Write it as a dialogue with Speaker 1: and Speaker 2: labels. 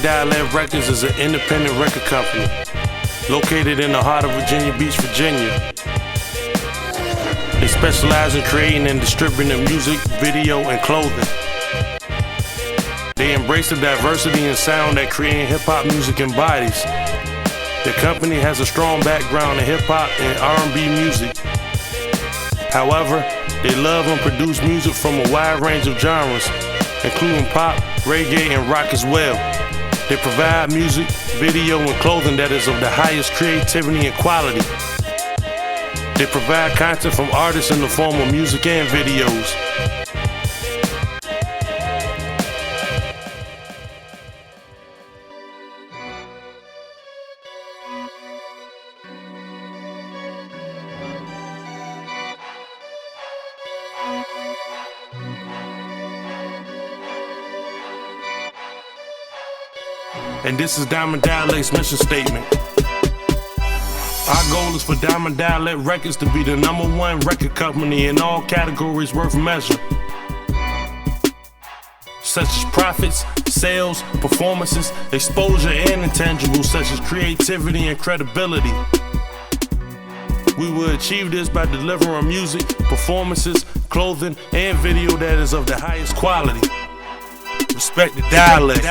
Speaker 1: Dialect Records is an independent record company located in the heart of Virginia Beach, Virginia. They specialize in creating and distributing music, video, and clothing. They embrace the diversity and sound that creating hip-hop music embodies. The company has a strong background in hip-hop and R&B music. However, they love and produce music from a wide range of genres, including pop, reggae, and rock as well. They provide music, video, and clothing that is of the highest creativity and quality. They provide content from artists in the form of music and videos. And this is Diamond Dialect's mission statement. Our goal is for Diamond Dialect Records to be the #1 record company in all categories worth measure, such as profits, sales, performances, exposure, and intangibles such as creativity and credibility. We will achieve this by delivering music, performances, clothing, and video that is of the highest quality. Respect the dialect.